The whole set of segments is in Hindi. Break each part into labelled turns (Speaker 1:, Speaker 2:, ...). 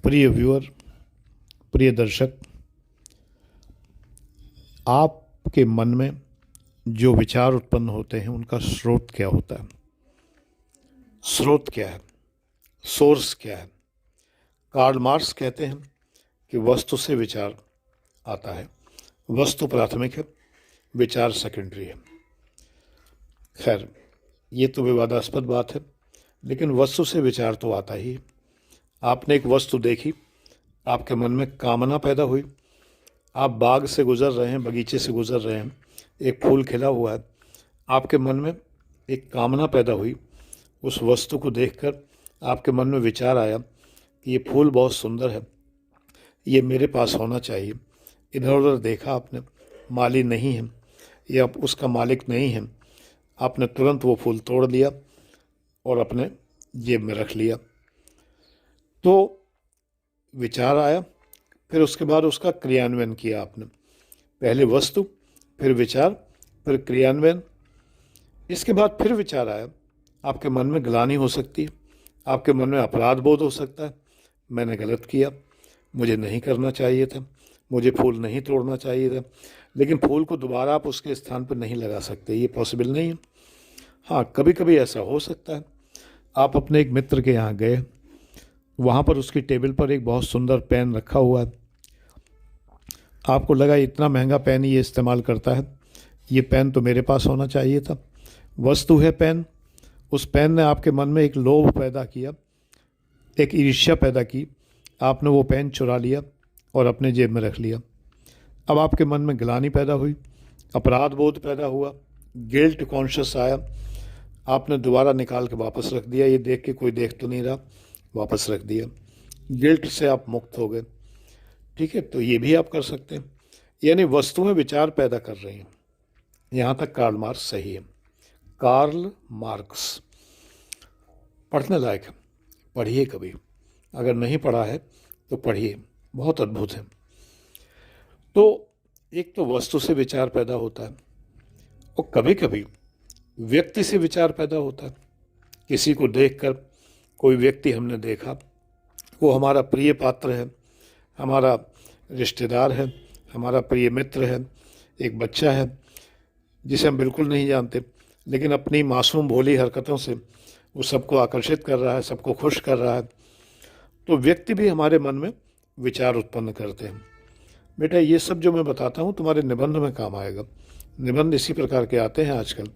Speaker 1: प्रिय व्यूअर, प्रिय दर्शक, आपके मन में जो विचार उत्पन्न होते हैं उनका स्रोत क्या होता है? स्रोत क्या है? सोर्स क्या है? कार्ल मार्क्स कहते हैं कि वस्तु से विचार आता है, वस्तु प्राथमिक है, विचार सेकेंडरी है। खैर, ये तो विवादास्पद बात है, लेकिन वस्तु से विचार तो आता ही है। आपने एक वस्तु देखी, आपके मन में कामना पैदा हुई, आप बाग से गुजर रहे हैं, बगीचे से गुजर रहे हैं, एक फूल खिला हुआ है, आपके मन में एक कामना पैदा हुई, उस वस्तु को देखकर आपके मन में विचार आया कि ये फूल बहुत सुंदर है, ये मेरे पास होना चाहिए। इधर उधर देखा आपने, माली नहीं है या उसका मालिक नहीं है, आपने तुरंत वो फूल तोड़ लिया और अपने जेब में रख लिया। तो विचार आया, फिर उसके बाद उसका क्रियान्वयन किया आपने। पहले वस्तु, फिर विचार, फिर क्रियान्वयन। इसके बाद फिर विचार आया, आपके मन में ग्लानि हो सकती है, आपके मन में अपराध बोध हो सकता है, मैंने गलत किया, मुझे नहीं करना चाहिए था, मुझे फूल नहीं तोड़ना चाहिए था। लेकिन फूल को दोबारा आप उसके स्थान पर नहीं लगा सकते, ये पॉसिबल नहीं है। हाँ, कभी कभी ऐसा हो सकता है। आप अपने एक मित्र के यहाँ गए, वहाँ पर उसकी टेबल पर एक बहुत सुंदर पेन रखा हुआ है। आपको लगा इतना महंगा पेन ये इस्तेमाल करता है, ये पेन तो मेरे पास होना चाहिए था। वस्तु है पेन, उस पेन ने आपके मन में एक लोभ पैदा किया, एक ईर्ष्या पैदा की, आपने वो पेन चुरा लिया और अपने जेब में रख लिया। अब आपके मन में ग्लानि पैदा हुई, अपराध बोध पैदा हुआ, गिल्ट कॉन्शियस आया, आपने दोबारा निकाल के वापस रख दिया। ये देख के कोई देख तो नहीं रहा, वापस रख दिया। गिल्ट से आप मुक्त हो गए। ठीक है, तो ये भी आप कर सकते हैं। यानी वस्तुएं विचार पैदा कर रही हैं। यहाँ तक कार्ल मार्क्स सही है। कार्ल मार्क्स पढ़ने लायक है, पढ़िए कभी। अगर नहीं पढ़ा है तो पढ़िए, बहुत अद्भुत है। तो एक तो वस्तु से विचार पैदा होता है, और कभी कभी व्यक्ति से विचार पैदा होता है। किसी को देखकर, कोई व्यक्ति हमने देखा, वो हमारा प्रिय पात्र है, हमारा रिश्तेदार है, हमारा प्रिय मित्र है, एक बच्चा है जिसे हम बिल्कुल नहीं जानते, लेकिन अपनी मासूम भोली हरकतों से वो सबको आकर्षित कर रहा है, सबको खुश कर रहा है। तो व्यक्ति भी हमारे मन में विचार उत्पन्न करते हैं। बेटा, ये सब जो मैं बताता हूँ तुम्हारे निबंध में काम आएगा। निबंध इसी प्रकार के आते हैं आजकल।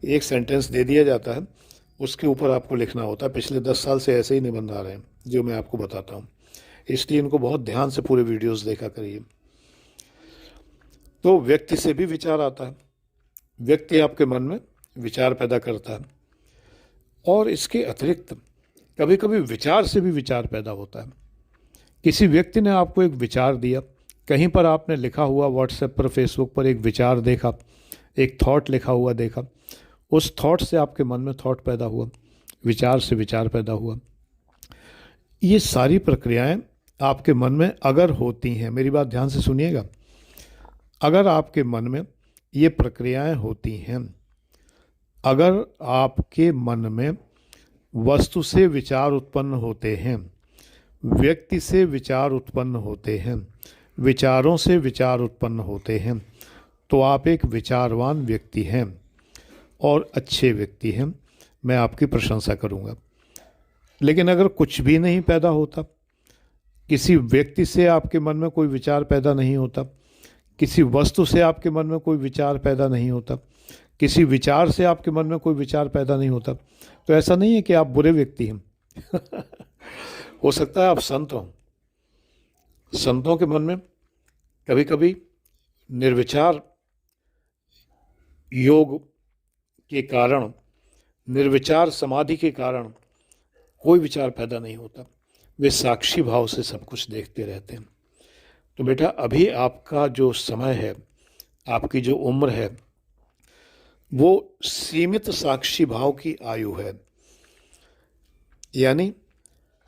Speaker 1: एक सेंटेंस दे दिया जाता है, उसके ऊपर आपको लिखना होता है। पिछले 10 साल से ऐसे ही निबंध आ रहे हैं जो मैं आपको बताता हूँ, इसलिए इनको बहुत ध्यान से पूरे वीडियोस देखा करिए। तो व्यक्ति से भी विचार आता है, व्यक्ति आपके मन में विचार पैदा करता है। और इसके अतिरिक्त कभी कभी विचार से भी विचार पैदा होता है। किसी व्यक्ति ने आपको एक विचार दिया, कहीं पर आपने लिखा हुआ व्हाट्सएप पर, फेसबुक पर एक विचार देखा, एक थॉट लिखा हुआ देखा, उस थॉट से आपके मन में थॉट पैदा हुआ, विचार से विचार पैदा हुआ। ये सारी प्रक्रियाएं आपके मन में अगर होती हैं, मेरी बात ध्यान से सुनिएगा, अगर आपके मन में ये प्रक्रियाएं होती हैं, अगर आपके मन में वस्तु से विचार उत्पन्न होते हैं, व्यक्ति से विचार उत्पन्न होते हैं, विचारों से विचार उत्पन्न होते हैं, तो आप एक विचारवान व्यक्ति हैं और अच्छे व्यक्ति हैं। मैं आपकी प्रशंसा करूंगा। लेकिन अगर कुछ भी नहीं पैदा होता, किसी व्यक्ति से आपके मन में कोई विचार पैदा नहीं होता, किसी वस्तु से आपके मन में कोई विचार पैदा नहीं होता, किसी विचार से आपके मन में कोई विचार पैदा नहीं होता, तो ऐसा नहीं है कि आप बुरे व्यक्ति हैं। हो सकता है आप संत हों। संतों के मन में कभी कभी निर्विचार योग के कारण, निर्विचार समाधि के कारण कोई विचार पैदा नहीं होता। वे साक्षी भाव से सब कुछ देखते रहते हैं। तो बेटा, अभी आपका जो समय है, आपकी जो उम्र है, वो सीमित साक्षी भाव की आयु है। यानी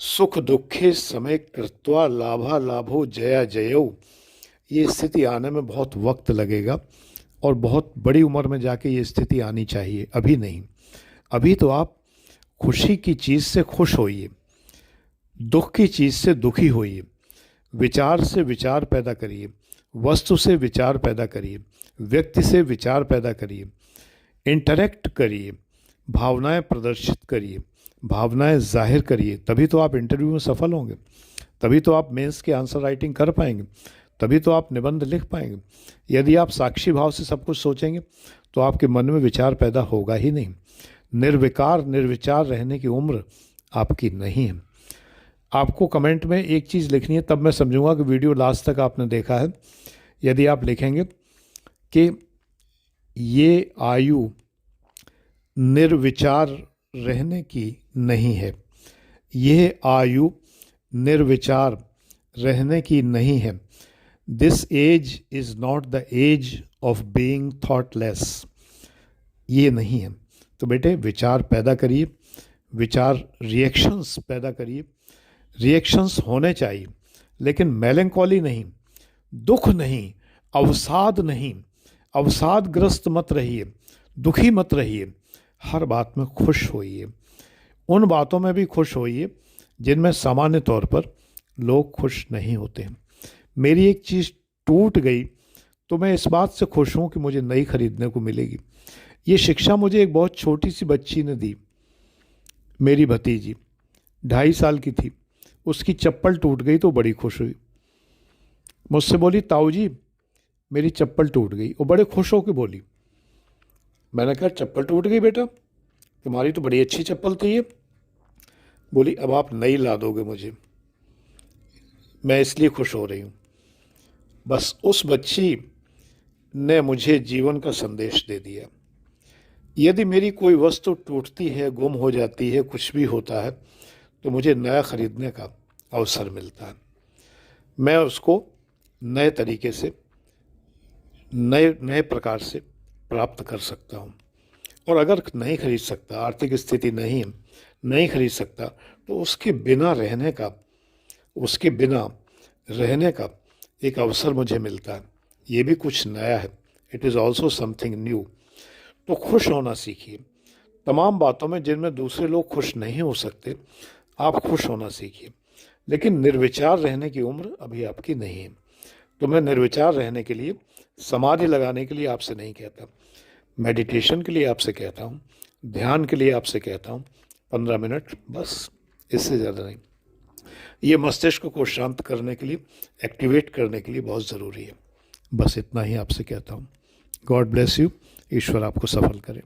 Speaker 1: सुख दुखे समय कृत्वा लाभा लाभो जया जयो, ये स्थिति आने में बहुत वक्त लगेगा और बहुत बड़ी उम्र में जाके ये स्थिति आनी चाहिए, अभी नहीं। अभी तो आप खुशी की चीज़ से खुश होइए। दुख की चीज़ से दुखी होइए, विचार से विचार पैदा करिए, वस्तु से विचार पैदा करिए, व्यक्ति से विचार पैदा करिए, इंटरेक्ट करिए, भावनाएं प्रदर्शित करिए, भावनाएं जाहिर करिए। तभी तो आप इंटरव्यू में सफल होंगे, तभी तो आप मेंस के आंसर राइटिंग कर पाएंगे, तभी तो आप निबंध लिख पाएंगे। यदि आप साक्षी भाव से सब कुछ सोचेंगे तो आपके मन में विचार पैदा होगा ही नहीं। निर्विकार निर्विचार रहने की उम्र आपकी नहीं है। आपको कमेंट में एक चीज़ लिखनी है, तब मैं समझूंगा कि वीडियो लास्ट तक आपने देखा है। यदि आप लिखेंगे कि ये आयु निर्विचार रहने की नहीं है, यह आयु निर्विचार रहने की नहीं है, this age is not the age of being thoughtless, ये नहीं है, तो बेटे विचार पैदा करिए, विचार रिएक्शंस पैदा करिए। रिएक्शंस होने चाहिए, लेकिन मेलंकॉली नहीं, दुख नहीं, अवसाद नहीं, अवसादग्रस्त मत रहिए, दुखी मत रहिए। हर बात में खुश होइए, उन बातों में भी खुश होइए जिनमें सामान्य तौर पर लोग खुश नहीं होते हैं। मेरी एक चीज़ टूट गई तो मैं इस बात से खुश हूँ कि मुझे नई खरीदने को मिलेगी। ये शिक्षा मुझे एक बहुत छोटी सी बच्ची ने दी, मेरी भतीजी 2.5 साल की थी। उसकी चप्पल टूट गई तो बड़ी खुश हुई, मुझसे बोली ताऊ जी मेरी चप्पल टूट गई, वो बड़े खुश होकर बोली। मैंने कहा चप्पल टूट गई बेटा, तुम्हारी तो बड़ी अच्छी चप्पल थी ये। बोली अब आप नई ला दोगे मुझे, मैं इसलिए खुश हो रही हूँ। बस उस बच्ची ने मुझे जीवन का संदेश दे दिया। यदि मेरी कोई वस्तु टूटती है, गुम हो जाती है, कुछ भी होता है, तो मुझे नया खरीदने का अवसर मिलता है। मैं उसको नए तरीके से, नए प्रकार से प्राप्त कर सकता हूँ। और अगर नहीं खरीद सकता, आर्थिक स्थिति नहीं खरीद सकता, तो उसके बिना रहने का एक अवसर मुझे मिलता है। ये भी कुछ नया है, it is also something new. तो खुश होना सीखिए। तमाम बातों में जिनमें दूसरे लोग खुश नहीं हो सकते, आप खुश होना सीखिए। लेकिन निर्विचार रहने की उम्र अभी आपकी नहीं है। तो मैं निर्विचार रहने के लिए, समाधि लगाने के लिए आपसे नहीं कहता, मेडिटेशन के लिए आपसे कहता हूँ, ध्यान के लिए आपसे कहता हूँ 15 मिनट, बस, इससे ज़्यादा नहीं। ये मस्तिष्क को शांत करने के लिए, एक्टिवेट करने के लिए बहुत ज़रूरी है। बस इतना ही आपसे कहता हूँ। God bless you. ईश्वर आपको सफल करे।